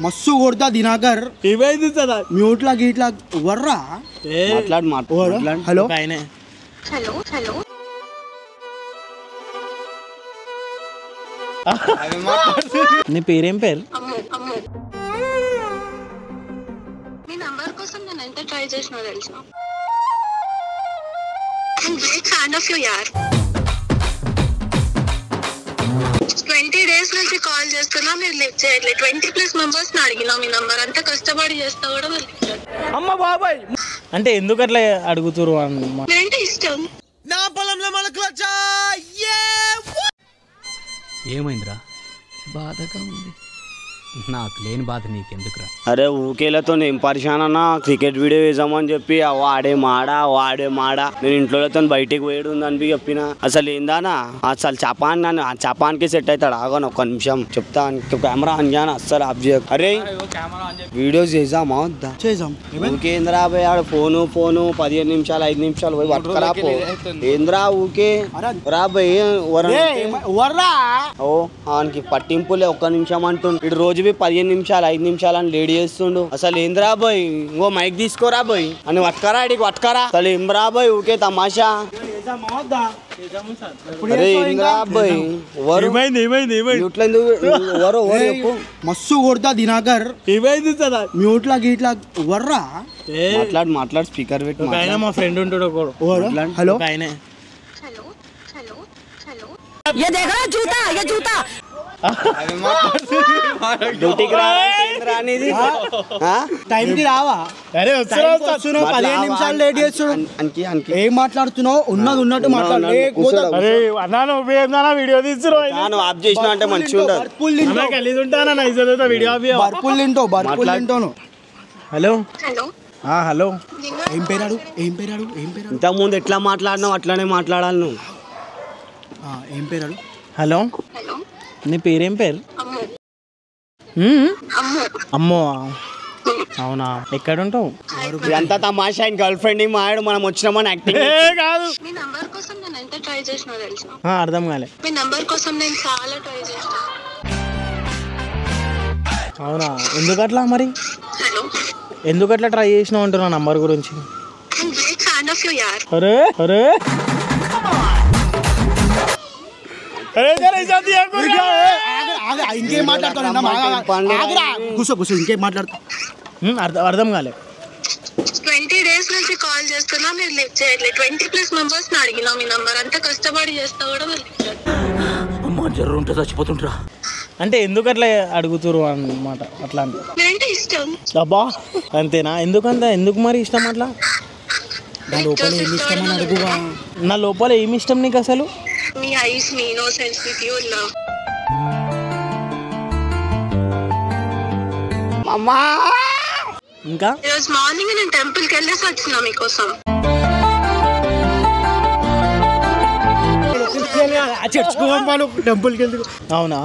మస్తు కొడతా దినాకర్ మ్యూట్ లా గీట్లా వర్రా హలో నీ పేరేం పేరు? మీ నంబర్ కోసం నేను ఎంత ట్రై చేసినా తెలుసా? గ్రేట్ ఫ్యాన్ ఆఫ్ యూ యార్. 20 days నుంచి కాల్ చేస్తున్నా, మీరు లిఫ్ట్ చేయట్లేదు. 20+ మెంబర్స్ అడిగినా మీ నంబర్, అంత కష్టపడి చేస్తా కూడా మీరు లిఫ్ట్ చేయట్లేదు. అమ్మ బాబాయ్ అంటే ఎందుకు అట్లా అడుగుతురు అన్నమాట. నేనంటే ఇష్టం. నా పొలంలో మొలకలొచ్చా. ఏమైందిరా? బాధగా ఉంది. నాకు లేని బాధ నీకెందుకురా? అరే ఊకేలతో నేను పరిశాన్ అన్న. క్రికెట్ వీడియో వేసామని చెప్పి వాడే మాడా నేను ఇంట్లో బయటికి పోయేడు ఉందని చెప్పిన. అసలు ఏందానా అసలు చపాన్ నన్ను ఆ చపాన్కి సెట్ అవుతాడు. ఆగను ఒక్క నిమిషం చెప్తా. కెమెరా అంజాను అస్సలు ఆఫ్ చేయ. అరే వీడియోస్ చేసామా వద్దా? చేసాం. ఊకేంద్రా పోయి ఆడ ఫోను 15 నిమిషాలు 5 నిమిషాలు పోయి పట్టుకరా పో. ఏంద్రా ఊకే రా పోయి ఓ ఆయనకి పట్టింపులే. ఒక్క నిమిషం అంటుండు. ఇటు రోజు 15 నిమిషాలు 5 నిమిషాలు అని లేడీ చేస్తుండు. అసలు ఏంద్రా బాయ్ ఇంకో మైక్ తీసుకోరా బాయ్ అని పట్టుకరా అడిగి పట్టుకరా. అసలు ఏం రా బాయ్ ఊకే తమాషా. అరే ఏంద్రా బాయ్ మస్తు కొడతా దినాకర్ మ్యూట్ లా గీట్లా వర్రా మాట్లాడు స్పీకర్ పెట్టి. మా ఫ్రెండ్ ఉంటాడు. హలో టైంకి రావా? 15 నిమిషాలు లేట్ చేస్తున్నావు. ఏం మాట్లాడుతున్నావు? ఉన్నది ఉన్నట్టు మాట్లాడు. వీడియో తీసుకో ఆఫ్ చేసిన అంటే మంచిగా బర్పుల్ తింటాను. హలో హలో ఏం పేరాడు? ఇంతకు ముందు ఎట్లా మాట్లాడినావు అట్లానే మాట్లాడాలి నువ్వు. ఏం పేరాడు? హలో నీ పేరేం పేరు? అమ్మో అవునా? ఎక్కడ ఉంటావు? ఎంత తమాషా. ఆయన గర్ల్ ఫ్రెండ్ మాడు మనం వచ్చినామని యాక్టింగ్ కాదు. మీ నంబర్ కోసం నేను ఎంత ట్రై చేసినా తెలుసా? అర్థం కాలే. మీ నంబర్ కోసం నేను చాలా ట్రై చేసినా. అవునా? ఎందుకట్లా మరి? హలో ఎందుకట్లా ట్రై చేసినావు అంటున్నా నంబర్ గురించి. గ్రేట్ ఫ్యాన్ ఆఫ్ యూ యార్. అరే ఇంకేం మాట్లాడుతాను? కూర్చో ఇంకేం మాట్లాడుతా. అర్థం కాలే. 20 days నుంచి కాల్ చేస్తున్నా, మీరు లిఫ్ట్ చేయట్లేదు. 20+ మెంబర్స్ అడిగినా మీ నంబర్, అంత కష్టపడి చేస్తా కూడా మీరు లిఫ్ట్ చేయట్లేదు. అమ్మ జర్ర ఉంటే చచ్చిపోతుంటరా. అంటే ఎందుకు అట్లా అడుగుతురు అన్నమాట. అట్లా నేనంటే ఇష్టం. అబ్బా అంతేనా? ఎందుకు మరి ఇష్టం అట్లా? నా లోపల ఏమి ఇష్టం అని అడుగువా. నా లోపల ఏమి ఇష్టం నీకు అసలు? మీ ఐస్, మీ ఇన్నోసెన్స్, మీ ప్యూర్ లవ్. ఇంకా ఈరోజు మార్నింగ్ నేను టెంపుల్కి వెళ్ళేసి వచ్చినా మీకోసం. టెంపుల్కి వెళ్తూ. అవునా?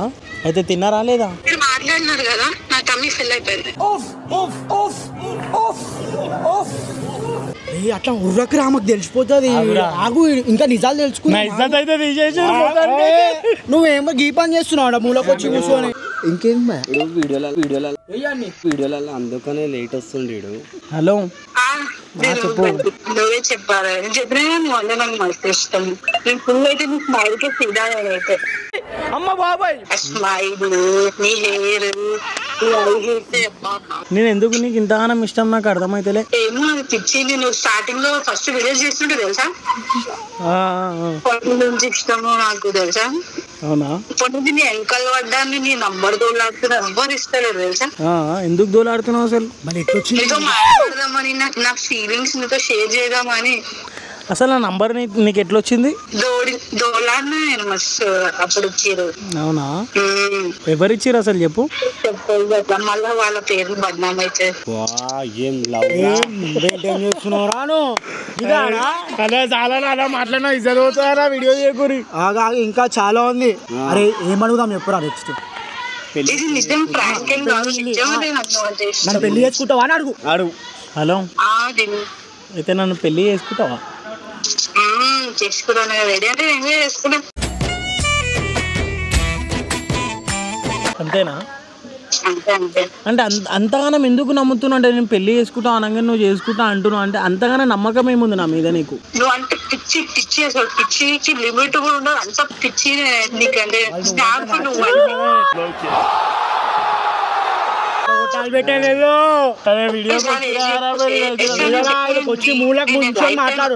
అయితే తిన్నారా లేదా? మీరు మాట్లాడినారు కదా, నా టమ్మీ ఫిల్ అయిపోయింది. అట్లా ఉర్రకు రామకు తెలిసిపోతుంది. ఆగు ఇంకా నిజాలు తెలుసుకున్నా. నువ్వేమో గీ పని చేస్తున్నావు మూలకు వచ్చి కూర్చొని. ఇంకేం వీడియోలలో అందుకనే లేట్ వస్తుండే. హలో చెప్పు. నువ్వే చెప్పాలి. నేను చెప్పినా నువ్వు నాకు మస్తు ఇష్టం. నేను ఫుల్ అయితే నీ స్మైల్ కి ఫిదా అయితే. అమ్మ బాబాయ్ స్మైల్, నీ హెయిర్, నేను ఎందుకు నీకు ఇంతగానం ఇష్టం నాకు అర్థమైతలే. ఏమో అది పిచ్చి. నేను స్టార్టింగ్ లో ఫస్ట్ వీడియోస్ చేస్తుంటే తెలుసా, పొట్టి నుంచి ఇష్టము నాకు తెలుసా. అవునా? ఇప్పుడు నీ వెనకాల పడ్డాన్ని నీ నంబర్ దోలాడుతున్నా, ఎవ్వరు ఇస్తలేరు తెలుసా. ఎందుకు దోలాడుతున్నావు అసలు? నీతో మాట్లాడదామని, నా ఫీలింగ్స్ నీతో షేర్ చేద్దామని. అసలు నా నంబర్ నీకు ఎట్లా వచ్చింది? దోలాడినా నేను మస్తు అప్పుడు ఇచ్చారు. అవునా? ఎవరు ఇచ్చారు అసలు చెప్పు. మళ్ళా వాళ్ళ పేరు బద్నాం అయితే. చాలా మాట్లాడినా ఇద్దరు వీడియో చేయకూరి. ఇంకా చాలా ఉంది. అరే ఏమడుగుదాం చెప్పురా నెక్స్ట్. ఇది నిజం, ప్రాంక్ ఏం కాదు, నిజమే. నన్ను పెళ్లి చేసుకుంటావా అని అడుగు. హలో అయితే నన్ను పెళ్లి చేసుకుంటావా? చేసుకున్నాను. రెడీ అంటే నేను చేసుకున్నా. అంతేనా? అంతే అంటే అంతగానం ఎందుకు నమ్ముతున్నావు? అంటే నేను పెళ్లి చేసుకుంటా అనగా నువ్వు చేసుకుంటా అంటున్నావు అంటే అంతగానో నమ్మకం ఏముంది నా మీద నీకు? నువ్వు అంటే పిచ్చి అసలు పిచ్చికి లిమిట్ కూడా ఉండదు, అంత పిచ్చి నీకంటే నువ్వు వచ్చి మూలకు ముంచుకొని మాట్లాడు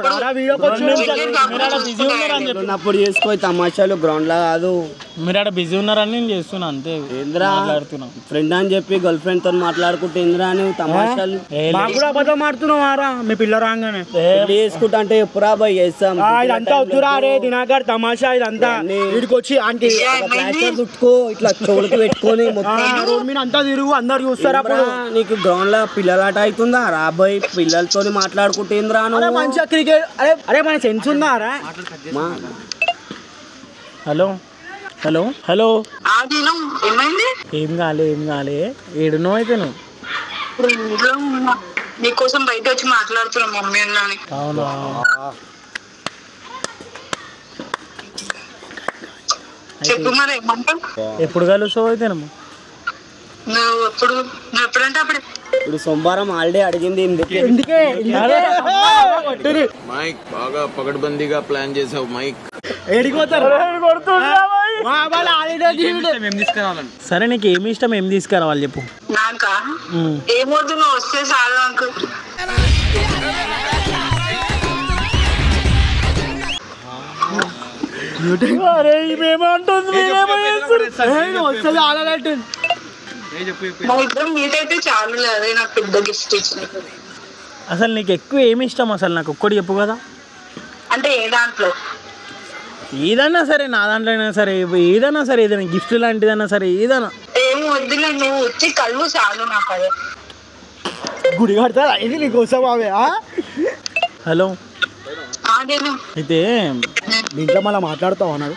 ఉన్నప్పుడు చేసుకో తమాషాలు గ్రౌండ్ లా కాదు. మీరు అక్కడ బిజీ ఉన్నారని నేను చేస్తున్నా అంతే. ఏంద్రా ఫ్రెండ్ అని చెప్పి గర్ల్ ఫ్రెండ్ తో మాట్లాడుకుంటే ఏంద్రా నువ్వు తమాషాలు? కూడా అబద్ధం ఆడుతున్నావారా మీ పిల్ల రాగానే చేసుకుంటా అంటే ఎప్పుడా బాయ్ చేస్తాం ఇదంతా వద్దురా రే దినాకర్ తమాషా ఇదంతా వీడికి వచ్చి ఆంటీ చుట్టుకో ఇట్లా చెవులకి పెట్టుకొని రోడ్ మీద అంతా తిరుగు అందరు చూస్తారు. అప్పుడు నీకు గ్రౌండ్ లో పిల్లలాట అవుతుందా రాబాయ్? పిల్లలతో మాట్లాడుకుంటే ఏంద్రా మంచిగా క్రికెట్ అరే మన సెన్స్ ఉందారా? హలో హలో హలో ఏమైంది? ఏం కాలే ఏడునో అయితే నువ్వు? నీకోసం బయట వచ్చి మాట్లాడుతున్నా మమ్మీ అని. అవునా? చెప్పు మరి ఏమంటావు? ఎప్పుడు కలుస్తావు అయితేనమ్మా? నువ్వు ఎప్పుడంటే అప్పుడు. ఇప్పుడు సోమవారం హాలిడే అడిగింది ఎందుకే మైక్ బాగా పగడ్బందీగా ప్లాన్ చేసావు మైక్. సరే నీకు ఏమి ఇష్టం, ఏం తీసుకురావాలి చెప్పు. నాకా ఏమొద్దు, నువ్వు వస్తే చాలు నాకు. మీట్ అయితే చాలు, అదే నాకు పెద్ద గిఫ్ట్ ఇచ్చిన. అసలు నీకు ఎక్కువ ఏమి ఇష్టం అసలు నాకు ఒక్కటి చెప్పు కదా. అంటే ఏ దాంట్లో? ఏదన్నా సరే, నా దాంట్లో అయినా సరే, ఏదైనా సరే, ఏదైనా గిఫ్ట్ లాంటిదన్నా సరే, ఏదైనా. ఏం వద్దులే, నువ్వు వచ్చి కళ్ళు చాలు నాకు. అదే గుడి కడతా ఇది నీకోసం అవే. హలో అయితే మీ ఇంట్లో మళ్ళీ మాట్లాడుతావు అన్నాడు.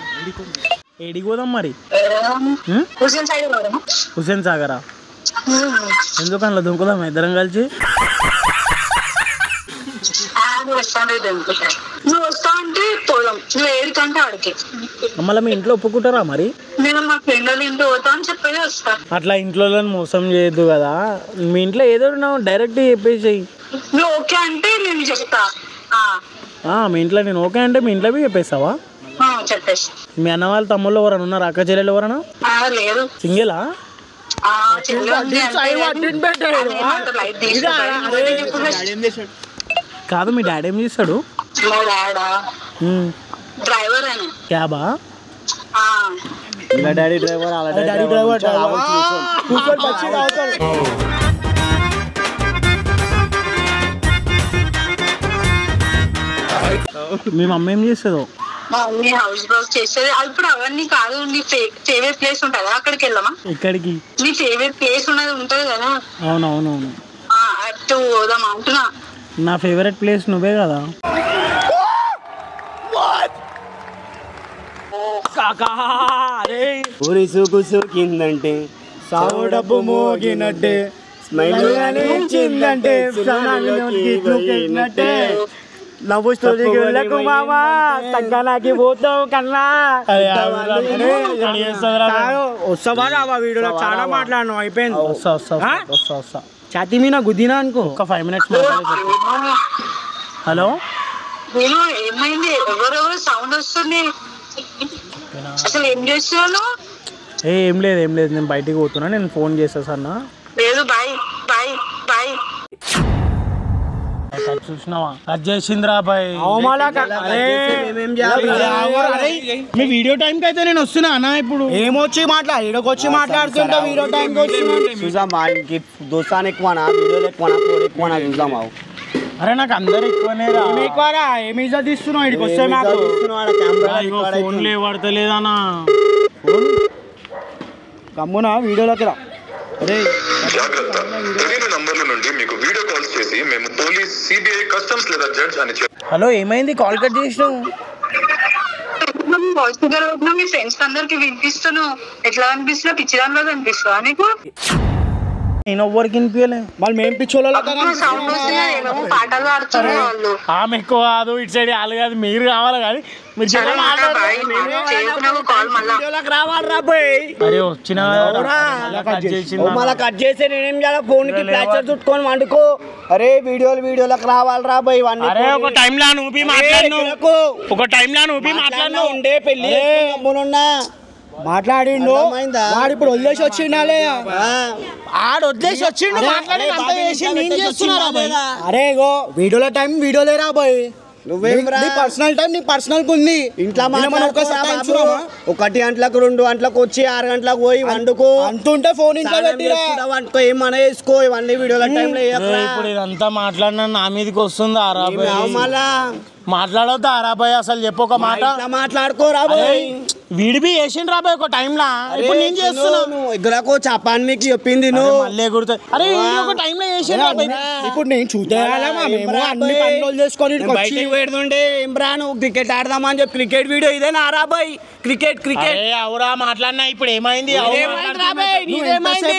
ఏడికి పోదాం మరి? హుసేన్ సాగరా? ఎందుకు అందులో దుంకుదాం ఇద్దరం కలిసి? నువ్వు వస్తా అంటే పోదాం, నువ్వు ఏడికంటే ఆడికి. మళ్ళీ మీ ఇంట్లో ఒప్పుకుంటారా మరి? నేను మా ఫ్రెండ్ వాళ్ళ ఇంట్లో పోతా అని చెప్పేది వస్తా. అట్లా ఇంట్లో మోసం చేయొద్దు కదా. మీ ఇంట్లో ఏదో డైరెక్ట్ చెప్పేసేయి. నువ్వు ఓకే అంటే నేను చెప్తా. మీ ఇంట్లో నేను ఓకే అంటే మీ ఇంట్లో చెప్పేస్తావా? చెప్పేసి. మీ అన్న వాళ్ళ తమ్ముళ్ళు ఎవరైనా ఉన్నారు? అక్క చెల్లెలు ఎవరైనా? లేదు. సింగిలా? కాదు, మీ డాడీ ఏం చేస్తాడు? డ్రైవర్ అని. క్యాబా? డాడీ డ్రైవర్ మీ మమ్మీ ఏం చేస్తుందో? మా మమ్మీ హౌస్ వర్క్ చేస్తుంది. ఇప్పుడు అవన్నీ కాదు, నీ ఫేవరెట్ ప్లేస్ ఉంటుంది కదా, అక్కడికి వెళ్దామా? ఎక్కడికి? నీ ఫేవరెట్ ప్లేస్ ఉన్నది ఉంటుంది కదా. అవునవునవును, అటు పోదాం అంటున్నా. నా ఫేవరెట్ ప్లేస్ నువ్వే కదా. కిందంటే సాగు డబ్బు మోగినట్టే, స్మైల్ ఇచ్చిందంటే, లవ్ స్టోరీలకు మామా తగ్గనాకి పోతావు కన్నా. వస్తావా రావా? వీడియోలో చాలా మాట్లాడను, అయిపోయింది. వస్తా. ఛాతీ మీద గుద్దినా అనుకో. ఒక 5 minutes. హలో, ఏమైంది? ఎవరెవరు సౌండ్ వస్తుంది? అసలు ఏం చేస్తున్నాను? ఏం లేదు నేను బయటికి పోతున్నా, నేను ఫోన్ చేసేసన్నా. లేదు, బాయ్ బాయ్ బాయ్. చూసినావా కట్ చేసిందిరా బాయ్. మీ వీడియో టైం కి అయితే నేను వస్తున్నా అన్న. ఇప్పుడు ఏమొచ్చి ఈడకొచ్చి మాట్లాడుతుంటా వీడియో టైం చూసాం. దోస్తాను ఎక్కువనా, వీడియోలు ఎక్కువనా, ఫోన్ ఎక్కువనా చూసాం. అరే నాకు అందరు ఎక్కువనే ఎక్కువరా. ఏమి ఇజ్జత్ ఇస్తున్నావు ఇక్కడికి వస్తే? నాకు ఫోన్లే పడతలేదన్నా. గమ్మున వీడియోలోకి రా. జాగ్రత్త, తెలియని నంబర్ల నుండి మీకు వీడియో కాల్స్ చేసి మేము పోలీస్, సిబిఐ, కస్టమ్స్ లేదా జడ్జ్ అని హలో, ఏమైంది? కాల్ కట్ చేసినావు? మీ ఫ్రెండ్స్ అందరికి వినిపిస్తున్నావు. ఎట్లా అనిపిస్తున్నా? పిచ్చిదానిలో కనిపిస్తావా నీకు? నేను ఎవ్వరికి వినిపించలే. మళ్ళీ మేము పిచ్చోళ్ళ సౌండ్ వస్తున్నాయేమో పాటలు పాడుతున్నారు వాళ్ళు. ఆమె ఎక్కువ కాదు, ఇటు సైడ్ వాళ్ళు కాదు, మీరు కావాలి కానీ మీరు సరే కాల్ మళ్ళా రావాలరా పోయి అరే వచ్చిన మళ్ళీ కట్ చేస్తే నేనేం చేయాలి? ఫోన్ కి ప్లాస్టర్ చుట్టుకొని వండుకో. అరే వీడియోలకు రావాలరా పోయి అరే ఒక టైంలో నువ్వు మాట్లాడినావు, ఒక టైంలో నువ్వు మాట్లాడినావు ఉండే పెళ్లి మాట్లాడిండు. వాడు ఇప్పుడు వదిలేసి వచ్చిండాలే, ఆడు వదిలేసి వచ్చిండు. అరే ఇగో వీడియోలో టైం వీడియోలే రాబోయ్. నీ పర్సనల్ టైం నీ పర్సనల్ ఉంది. ఇంట్లో 1 గంటలకు 2 గంటలకు వచ్చి 6 గంటలకు పోయి వండుకో. అంతుంటే ఫోన్ ఇంట్లో పెట్టిరా వండుకో, ఏమన్నా వేసుకో. ఇవన్నీ వీడియోల టైంలో ఇప్పుడు ఇదంతా మాట్లాడినా నా మీదకి వస్తుంది. మళ్ళా మాట్లాడొద్దు రాబాయ్, అసలు చెప్పు ఒక మాట. మాట్లాడుకో రాబాయ్. వీడిబి వేసిండు రాబాయ్ ఒక టైంలో. ఇప్పుడు నేను చేస్తున్నాను ఇద్దరకు చపాన్ మీకు చెప్పింది నువ్వు మళ్ళీ గుర్తు. అరే ఒక టైంలో వేసిండు రాబాయ్. ఇప్పుడు నేను చూద్దామా మేము అన్ని పనులు చేసుకొని బయటికి పెడుతుండే ఏమ్రా నువ్వు క్రికెట్ ఆడదామని చెప్పి క్రికెట్ వీడియో ఇదే నా రాబాయ్. క్రికెట్ అవురా మాట్లాడినా ఇప్పుడు ఏమైంది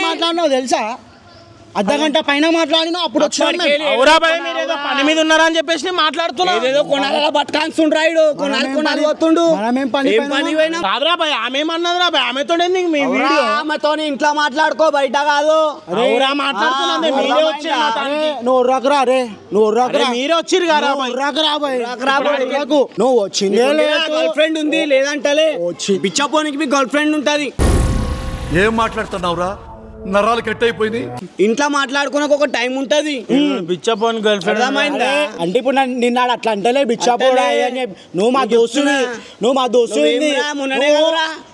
మాట్లాడినావు తెలుసా? అర్ధగంట పైన మాట్లాడినా అప్పుడు పని మీద ఉన్నారా అని చెప్పేసి మాట్లాడుతున్నాడు. ఏదో కొనాల బతకాల్సిండ్రాయుడు కొనాలి వస్తుండు. కాదురా బాయ్, ఆమె ఏమన్నది రా బాయ్? ఆమెతో ఆమెతో ఇంట్లో మాట్లాడుకో, బయట కాదు. మాట్లాడుతున్నా మీరే వచ్చి నువ్వు రాకరా. అరే నువ్వు రాకరా, మీరే వచ్చిర్రు కదా నువ్వు వచ్చిందే గర్ల్ ఫ్రెండ్ ఉంది లేదంటలే. బిచ్చపోనికి మీ గర్ల్ ఫ్రెండ్ ఉంటది. ఏం మాట్లాడుతున్నావురా? నరాలు కట్ అయిపోయింది. ఇంట్లో మాట్లాడుకున్నాక ఒక టైం ఉంటది. బిచ్చపోన్ గర్ల్ ఫ్రెండ్ అంటే ఇప్పుడు నిన్నాడు అట్లా అంటలే బిచ్చపోడా అని చెప్పి. నువ్వు మా దోస్తువి,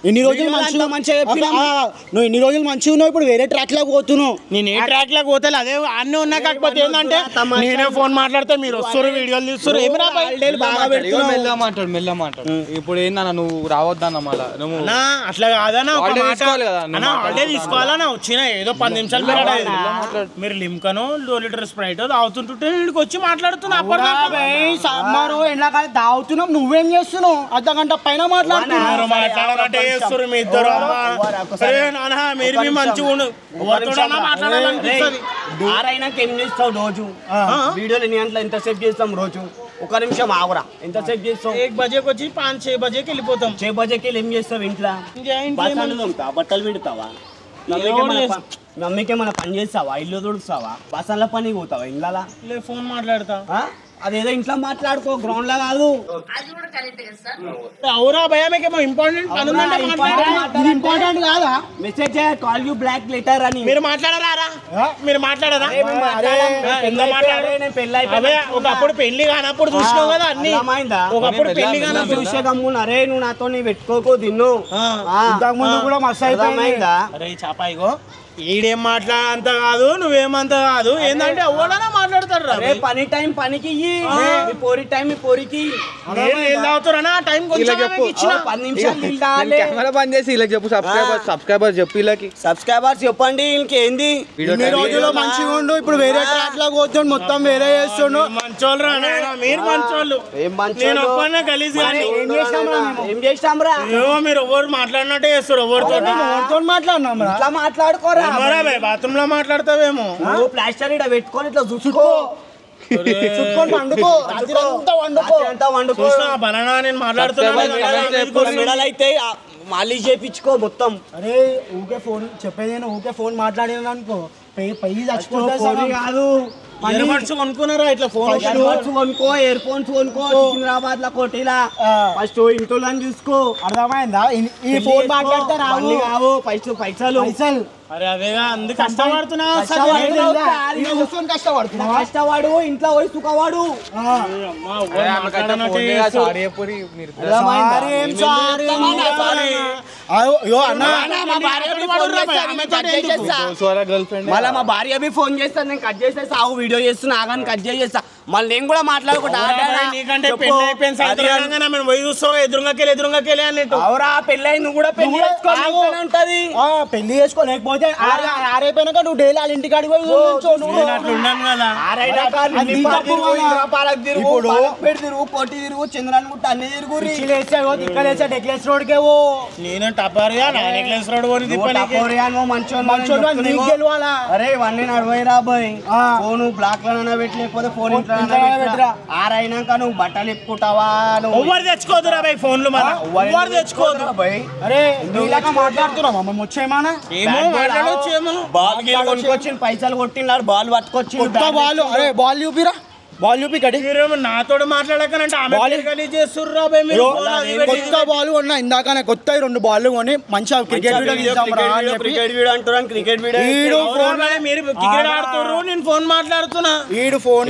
ఎన్ని రోజులు నువ్వు ఎన్ని రోజులు మంచిగా ఉన్నావు, ఇప్పుడు వేరే ట్రాక్ లాగా పోతున్నావు. నేను ఏ ట్రాక్ లాగా పోతే అదే అన్నీ ఉన్నా. కాకపోతే ఏంటంటే నేనే ఫోన్ మాట్లాడితే మీరు వస్తారు, వీడియోలు తీస్తారు. ఏమి మెల్ల మాట్లాడు. ఇప్పుడు ఏందన్నా నువ్వు రావద్దన్న మళ్ళా నువ్వు అట్లా కాదన్నా, హాలిడే తీసుకోవాలన్నా. వచ్చిన ఏదో 10 నిమిషాలు మీరు లిమ్కను 2 లీటర్ స్ప్రైట్ తాగుతుంటుంటే వీడికి వచ్చి మాట్లాడుతున్నా. సమ్మరు ఎండాకాలం తాగుతున్నాం, నువ్వేం చేస్తున్నావు? అర్ధగంట పైన మాట్లాడుతున్నారు. మాట్లాడాలంటే చేస్తారు మీ ఇద్దరు. మీరు మీ మంచిగా మాట్లాడాలనిపిస్తుంది. ఏం చేస్తావు రోజు? వీడియోలు ఎన్ని గంటలు ఎంతసేపు చేస్తాం రోజు? 1 నిమిషం ఆగురా. ఎంతసేపు చేస్తావు? 1 బజేకి వచ్చి 5-6 బజేకి వెళ్ళిపోతాం. 6 బజేకి ఏం చేస్తావు? ఇంట్లో బట్టలు విడతావా? మమ్మీకి ఏమైనా పని చేస్తావా? ఇల్లు తుడుస్తావా? బసన్ల పని పోతావా? ఇంట్లో ఫోన్ మాట్లాడతా. అదేదో ఇంట్లో మాట్లాడుకో, గ్రౌండ్ లా కాదు. అవురా భయ, మీకేమో ఇంపార్టెంట్ పని ఉందంటే ఇంపార్టెంట్ కాదా? Message call you block letter అని. మీరు మాట్లాడరా? మీరు మాట్లాడరా? ఒకప్పుడు పెళ్లి కానప్పుడు చూసినావు కదా అన్ని. ఒకప్పుడు పెళ్లి కానప్పుడు చూసే గమ్మున అరే నువ్వు నాతో పెట్టుకోకు దిన్ను. ముందు కూడా మస్తు అయిపోయిందా? అరే చాపాయిగో ఈడేం మాట్లాడంత కాదు, నువ్వేమంత కాదు. ఏంటంటే ఎవడన్నా మాట్లాడతాడు రా. పని టైం పనికి, పోరి టైం పోరికి తాగుతారా? టైం కొంచెం 10 నిమిషాలు కెమెరా బంద్ చేసి ఇలా చెప్పు. సబ్స్క్రైబర్స్ చెప్పు, వీళ్ళకి సబ్స్క్రైబర్స్ చెప్పండి. ఇంకేంది ఇన్ని రోజులు మంచిగా ఉండు, ఇప్పుడు వేరే ట్రాక్ లో పోతుండు, మొత్తం వేరే చేస్తుండు. మంచోళ్ళు రా, మీరు మంచోళ్ళు. నేను ఒక్కనే గలీజ్ కానీ ఏం చేస్తాం రా? మీరు ఎవరు మాట్లాడినట్టే చేస్తారు. ఎవరితో మాట్లాడినాం ఇట్లా మాట్లాడుకోరా. బాత్రూమ్ లో మాట్లాడతావేమో. నువ్వు ప్లాస్టర్ ఇక్కడ పెట్టుకొని ఇట్లా చూసుకో, వండుకో, బనానా. నేను మాట్లాడుతున్నా అయితే మళ్ళీ చేపించుకో మొత్తం. అరే ఊకే ఫోన్ చెప్పేదేనా? ఊకే ఫోన్ మాట్లాడేది అనుకో పై చచ్చిపోతుంది కాదు. కొనుక్కున్నారా ఇట్లా ఫోన్? కొనుక్కో, ఇయర్ ఫోన్స్ కొనుక్కో. సికింద్రాబాద్ లో కోటిలా ఫస్ట్ ఇంట్లో చూసుకో. అర్థమైందా? ఈ ఫోన్ మాట్లాడతారు కావు పైసలు. అరే అదేగా అందుకు కష్టపడుతున్నా. కష్టవాడు ఇంట్లో పోయి సుఖవాడు. మళ్ళీ మా భార్య ఫోన్ చేస్తాను, నేను కట్ చేసేస్తా. వీడియో చేస్తున్నా ఆగాని కట్ చేసేస్తా. మళ్ళీ నేను కూడా మాట్లాడుకుంటా నీకంటే పెళ్లి అయిపోయింది సాయంత్రం మేము పోయి చూస్తావు ఎదురుగాకెళ్ళి అన్నట్టు అవురా పెళ్ళి అయి నువ్వు కూడా పెళ్లి చేసుకోవాలి పెళ్లి చేసుకో లేకపోతే ఆరైపోయినాక నువ్వు డైలీ వాళ్ళ ఇంటికాడికి పోయి ఉన్నాను కదా పొట్టి తిరుగు చంద్రాన్ని గుట్ట అన్ని తిరుగు తిక్కలేసా నెక్లెస్ రోడ్కేవో నేను టపారియా నెక్లెస్ రోడ్ గెలవాలా అరే ఇవన్నీ నడవై రాబోయ్ ఫోన్ బ్లాక్ లోనైనా పెట్టి లేకపోతే ఫోన్ ఇంట్లో ఆరైనాక నువ్వు బట్టలు ఎప్పుకుంటావా ఎవరు తెచ్చుకోదురా బాయ్ ఫోన్లు మన ఎవరు తెచ్చుకోదు అరే నీలాగా మాట్లాడుతున్నావా మేము వచ్చేమన్నా ఏమో మాట్లాడొచ్చేమో బాల్ కొనుక్కొచ్చి పైసలు కొట్టినారు బాల్ పట్టుకొచ్చి బాల్ అరే బాల్ చూపిరా బాల్ చూపి కడి నాతో మాట్లాడకనంటే ఆమె చేస్తుర్రా బాయ్ మీరు కొత్త బాల్ కొన్నా ఇందాక కొత్త 2 బాల్ కొని మంచిగా క్రికెట్ వీడియో అంటున్నాను క్రికెట్ వీడియో మీరు క్రికెట్ ఆడుతుర్రు నేను ఫోన్ మాట్లాడుతున్నా ఈడు ఫోన్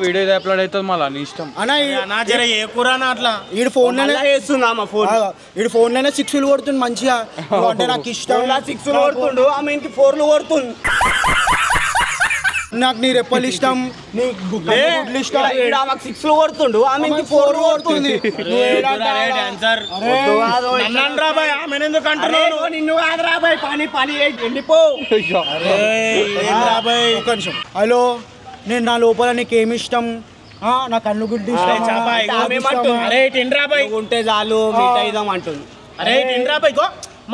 వీడియో అప్లోడ్ అవుతుంది మళ్ళీ నీ ఇష్టం అన్నా జర ఏ కూరనా అట్లా ఈడు ఫోన్ వేస్తున్నా ఫోన్ ఈడు ఫోన్ లోనే 6లు కొడుతుంది మంచిగా అంటే నాకు ఇష్టం 6లు కొడుతుండు ఆమె ఇంటి 4లు కొడుతుంది నాకు నీ రెప్పలు ఇష్టం నీ గుడ్లు ఇష్టం 6లు కొడుతుండు ఆమె ఇంటి 4లు కొడుతుంది నిన్ను కాదు రాబాయ్ పని వెళ్ళిపో హలో నేను నా లోపల నీకేమి ఇష్టం నా కన్ను గుడ్డు ఇష్టం ఉంటే చాలు మీట్ అయిదాం అంటుంది అరే తిండ్రాబాయ్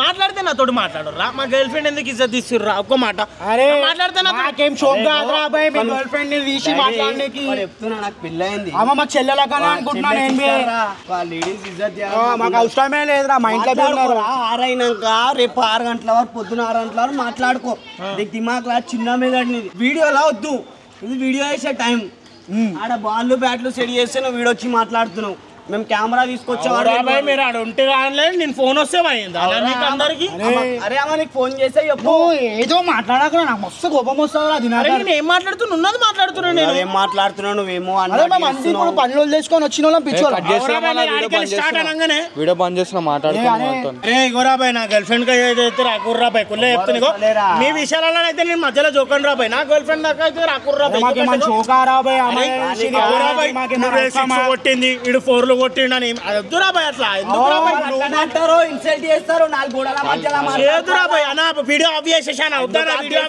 మాట్లాడితే నాతోటి మాట్లాడరా మా గర్ల్ ఫ్రెండ్ ఎందుకు ఇజ్జత్ తీస్తుర్రా ఒక్క మాట అరే మాట్లాడితే నాకేం షోక్ కాదురా బాయ్ మీ గర్ల్ ఫ్రెండ్ ని తీసి మాట్లాడడానికి చెప్తున్నా నాకు పెళ్ళయింది అమ్మ మా చెల్లెల కన్నా అనుకుంటున్నా నేను లేడీస్ ఇజ్జత్ మాకు అవసరమే లేదురా మా ఇంట్లో ఆరైనాక రేపు 6 గంటల వరకు పొద్దున 6 గంటల వరకు మాట్లాడుకో నీకు దిమాగ్ చిన్న మీద వీడియోలా వద్దు ఇది వీడియో వేసే టైం ఆడ బాల్ బ్యాట్లు సెట్ చేస్తే నువ్వు వీడియో వచ్చి మాట్లాడుతున్నావు మేము కెమెరా తీసుకొచ్చేవాడు మీరు ఆడ ఉంటే రాలేదు నేను ఫోన్ వస్తే అందరికి అరే అమ్మ నీకు ఫోన్ చేస్తే చెప్పు ఏదో మాట్లాడక నాకు మస్తు కోపం వస్తుంది నేను ఏం మాట్లాడుతున్నా ఉన్నది మాట్లాడుతున్నాను నేను ఏం మాట్లాడుతున్నావు నువ్వేమో పనులు చేసుకొని వచ్చిన వాళ్ళం స్టార్ట్ అనగానే వీడియో బంద్ చేసిన మాట్లాడుతున్నాను రే గోరాబాయ్ నా గర్ల్ ఫ్రెండ్ అయితే రాకుర్రాబాయ్ కుల్లే చెప్తున్నా మీ విషయాలలో అయితే నేను మధ్యలో జోకన్ రాబాయ్ నా గర్ల్ ఫ్రెండ్ దాకా అయితే రాకుర్రాబాయ్ కొట్టింది ఇడు 4లు కొట్టిండని వద్దురాబాయ్ అట్లా అంటారు ఇన్సల్ట్ చేస్తారు 4 గోడల మధ్యలో వీడియో ఆఫ్ చేసేసాను వద్దా వీడియో